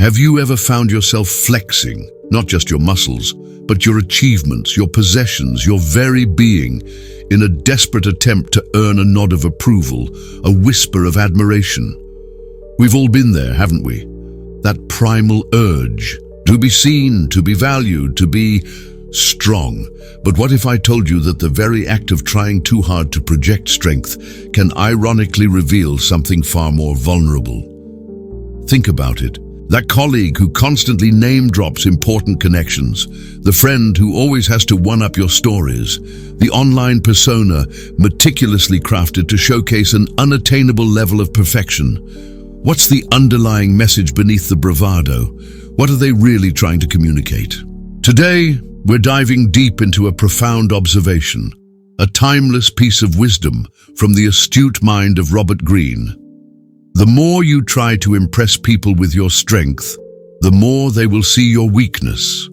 Have you ever found yourself flexing, not just your muscles, but your achievements, your possessions, your very being, in a desperate attempt to earn a nod of approval, a whisper of admiration? We've all been there, haven't we? That primal urge to be seen, to be valued, to be strong. But what if I told you that the very act of trying too hard to project strength can ironically reveal something far more vulnerable? Think about it. That colleague who constantly name drops important connections, the friend who always has to one-up your stories, the online persona meticulously crafted to showcase an unattainable level of perfection. What's the underlying message beneath the bravado? What are they really trying to communicate? Today, we're diving deep into a profound observation, a timeless piece of wisdom from the astute mind of Robert Greene. The more you try to impress people with your strength, the more they will see your weakness.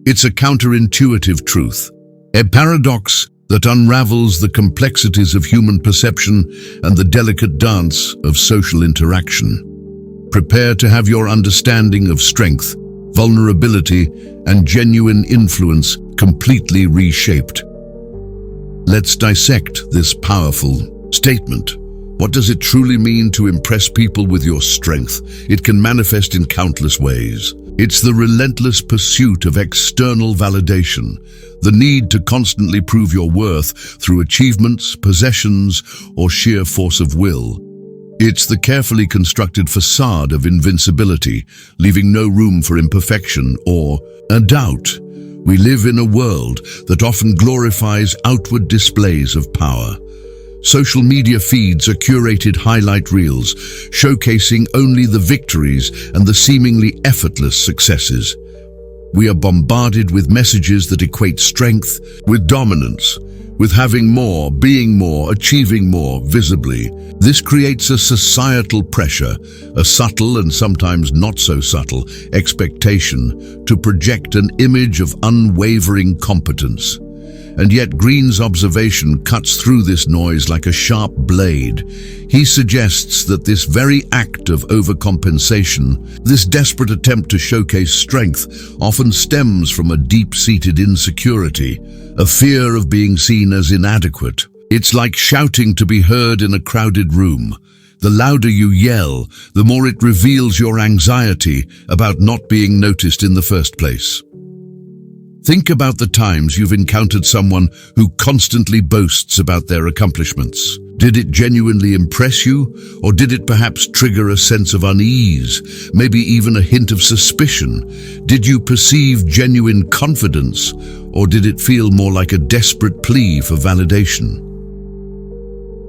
It's a counterintuitive truth, a paradox that unravels the complexities of human perception and the delicate dance of social interaction. Prepare to have your understanding of strength, vulnerability, and genuine influence completely reshaped. Let's dissect this powerful statement. What does it truly mean to impress people with your strength? It can manifest in countless ways. It's the relentless pursuit of external validation, the need to constantly prove your worth through achievements, possessions, or sheer force of will. It's the carefully constructed facade of invincibility, leaving no room for imperfection or a doubt. We live in a world that often glorifies outward displays of power. Social media feeds are curated highlight reels, showcasing only the victories and the seemingly effortless successes. We are bombarded with messages that equate strength with dominance, with having more, being more, achieving more visibly. This creates a societal pressure, a subtle and sometimes not so subtle expectation to project an image of unwavering competence. And yet Greene's observation cuts through this noise like a sharp blade. He suggests that this very act of overcompensation, this desperate attempt to showcase strength, often stems from a deep-seated insecurity, a fear of being seen as inadequate. It's like shouting to be heard in a crowded room. The louder you yell, the more it reveals your anxiety about not being noticed in the first place. Think about the times you've encountered someone who constantly boasts about their accomplishments. Did it genuinely impress you, or did it perhaps trigger a sense of unease, maybe even a hint of suspicion? Did you perceive genuine confidence, or did it feel more like a desperate plea for validation?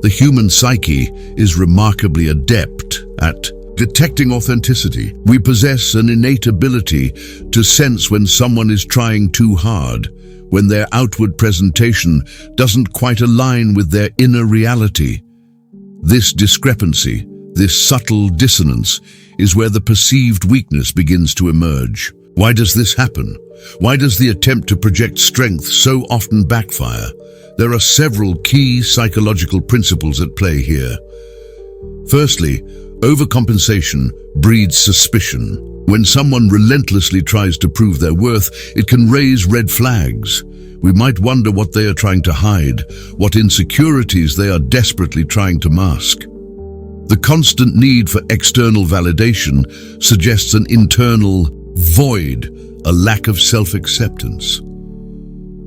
The human psyche is remarkably adept at detecting authenticity. We possess an innate ability to sense when someone is trying too hard, when their outward presentation doesn't quite align with their inner reality. This discrepancy, this subtle dissonance, is where the perceived weakness begins to emerge. Why does this happen? Why does the attempt to project strength so often backfire? There are several key psychological principles at play here. Firstly, overcompensation breeds suspicion. When someone relentlessly tries to prove their worth, it can raise red flags. We might wonder what they are trying to hide, what insecurities they are desperately trying to mask. The constant need for external validation suggests an internal void, a lack of self-acceptance.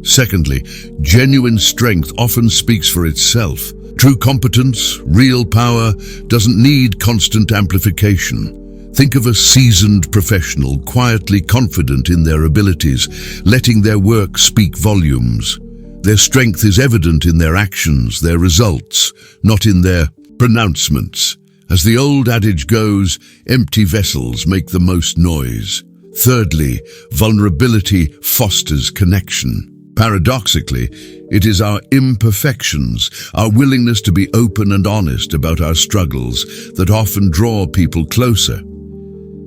Secondly, genuine strength often speaks for itself. True competence, real power, doesn't need constant amplification. Think of a seasoned professional, quietly confident in their abilities, letting their work speak volumes. Their strength is evident in their actions, their results, not in their pronouncements. As the old adage goes, empty vessels make the most noise. Thirdly, vulnerability fosters connection. Paradoxically, it is our imperfections, our willingness to be open and honest about our struggles, that often draw people closer.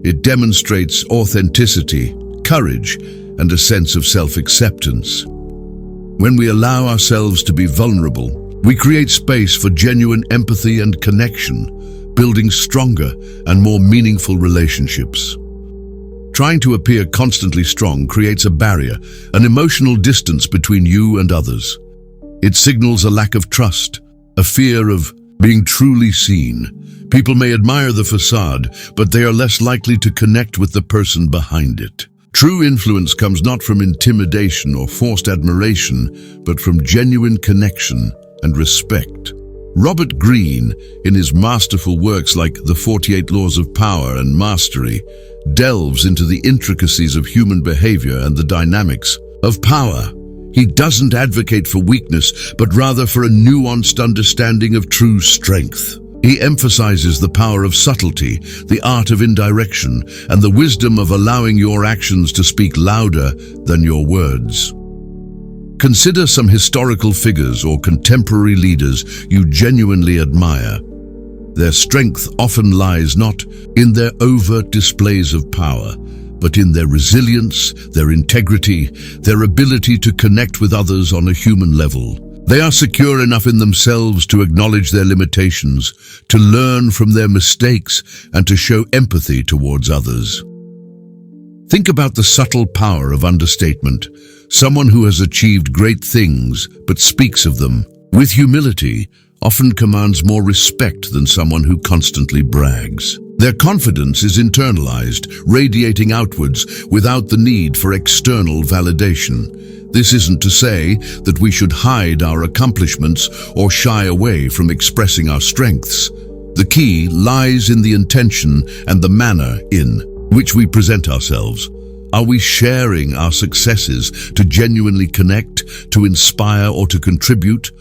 It demonstrates authenticity, courage, and a sense of self-acceptance. When we allow ourselves to be vulnerable, we create space for genuine empathy and connection, building stronger and more meaningful relationships. Trying to appear constantly strong creates a barrier, an emotional distance between you and others. It signals a lack of trust, a fear of being truly seen. People may admire the facade, but they are less likely to connect with the person behind it. True influence comes not from intimidation or forced admiration, but from genuine connection and respect. Robert Greene, in his masterful works like The 48 Laws of Power and Mastery, delves into the intricacies of human behavior and the dynamics of power. He doesn't advocate for weakness, but rather for a nuanced understanding of true strength. He emphasizes the power of subtlety, the art of indirection, and the wisdom of allowing your actions to speak louder than your words. Consider some historical figures or contemporary leaders you genuinely admire. Their strength often lies not in their overt displays of power, but in their resilience, their integrity, their ability to connect with others on a human level. They are secure enough in themselves to acknowledge their limitations, to learn from their mistakes, and to show empathy towards others. Think about the subtle power of understatement. Someone who has achieved great things but speaks of them with humility often commands more respect than someone who constantly brags. Their confidence is internalized, radiating outwards without the need for external validation. This isn't to say that we should hide our accomplishments or shy away from expressing our strengths. The key lies in the intention and the manner in which we present ourselves. Are we sharing our successes to genuinely connect, to inspire, or to contribute?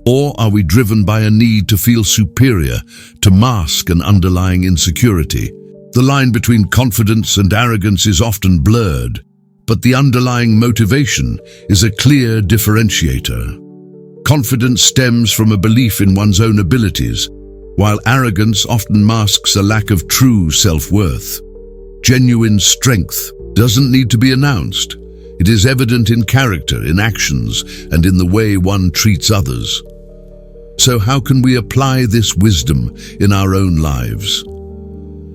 Or are we driven by a need to feel superior, to mask an underlying insecurity? The line between confidence and arrogance is often blurred, but the underlying motivation is a clear differentiator. Confidence stems from a belief in one's own abilities, while arrogance often masks a lack of true self-worth. Genuine strength doesn't need to be announced. It is evident in character, in actions, and in the way one treats others. So how can we apply this wisdom in our own lives?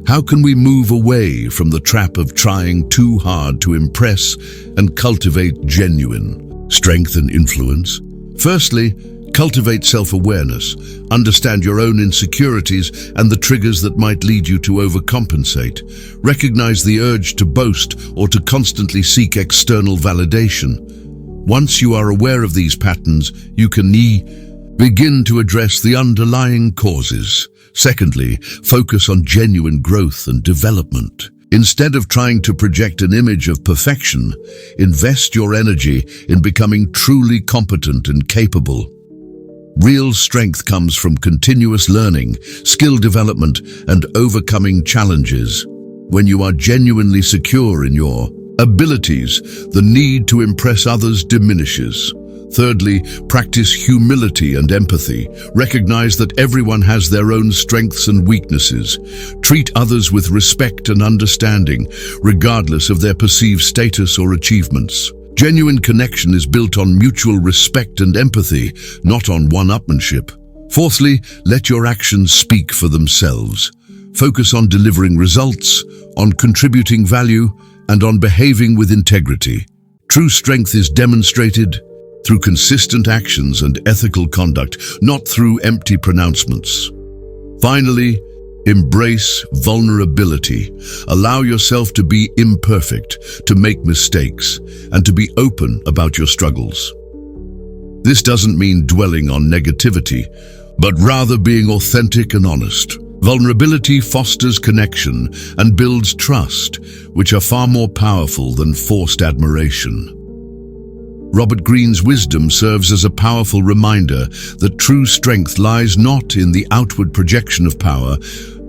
How can we move away from the trap of trying too hard to impress and cultivate genuine strength and influence? Firstly, cultivate self-awareness. Understand your own insecurities and the triggers that might lead you to overcompensate. Recognize the urge to boast or to constantly seek external validation. Once you are aware of these patterns, you can begin to address the underlying causes. Secondly, focus on genuine growth and development. Instead of trying to project an image of perfection, invest your energy in becoming truly competent and capable. Real strength comes from continuous learning, skill development, and overcoming challenges. When you are genuinely secure in your abilities, the need to impress others diminishes. Thirdly, practice humility and empathy. Recognize that everyone has their own strengths and weaknesses. Treat others with respect and understanding, regardless of their perceived status or achievements. Genuine connection is built on mutual respect and empathy, not on one-upmanship. Fourthly, let your actions speak for themselves. Focus on delivering results, on contributing value, and on behaving with integrity. True strength is demonstrated through consistent actions and ethical conduct, not through empty pronouncements. Finally, embrace vulnerability. Allow yourself to be imperfect, to make mistakes, and to be open about your struggles. This doesn't mean dwelling on negativity, but rather being authentic and honest. Vulnerability fosters connection and builds trust, which are far more powerful than forced admiration. Robert Greene's wisdom serves as a powerful reminder that true strength lies not in the outward projection of power,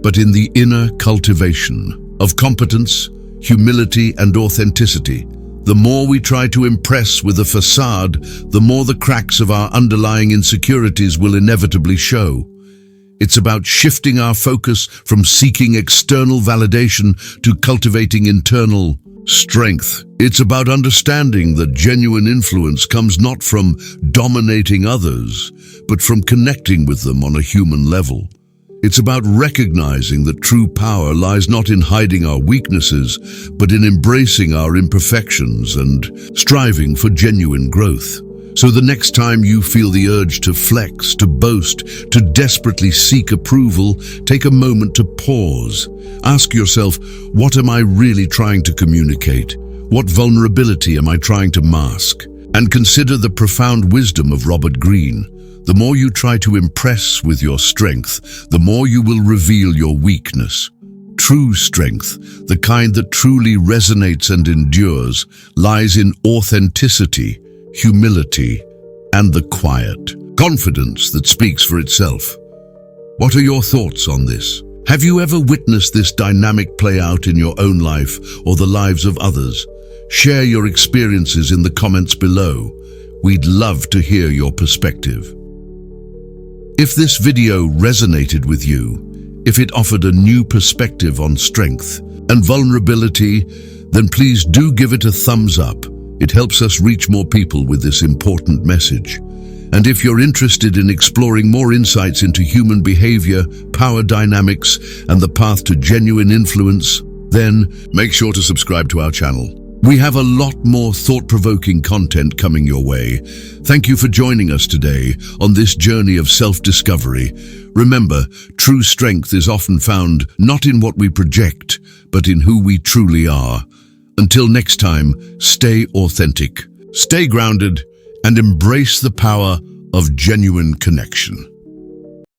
but in the inner cultivation of competence, humility, and authenticity. The more we try to impress with a facade, the more the cracks of our underlying insecurities will inevitably show. It's about shifting our focus from seeking external validation to cultivating internal strength. It's about understanding that genuine influence comes not from dominating others, but from connecting with them on a human level. It's about recognizing that true power lies not in hiding our weaknesses, but in embracing our imperfections and striving for genuine growth. So the next time you feel the urge to flex, to boast, to desperately seek approval, take a moment to pause. Ask yourself, what am I really trying to communicate? What vulnerability am I trying to mask? And consider the profound wisdom of Greene. The more you try to impress with your strength, the more you will reveal your weakness. True strength, the kind that truly resonates and endures, lies in authenticity, humility, and the quiet confidence that speaks for itself. What are your thoughts on this? Have you ever witnessed this dynamic play out in your own life or the lives of others? Share your experiences in the comments below. We'd love to hear your perspective. If this video resonated with you, if it offered a new perspective on strength and vulnerability, then please do give it a thumbs up. It helps us reach more people with this important message. And if you're interested in exploring more insights into human behavior, power dynamics, and the path to genuine influence, then make sure to subscribe to our channel. We have a lot more thought-provoking content coming your way. Thank you for joining us today on this journey of self-discovery. Remember, true strength is often found not in what we project, but in who we truly are. Until next time, stay authentic, stay grounded, and embrace the power of genuine connection.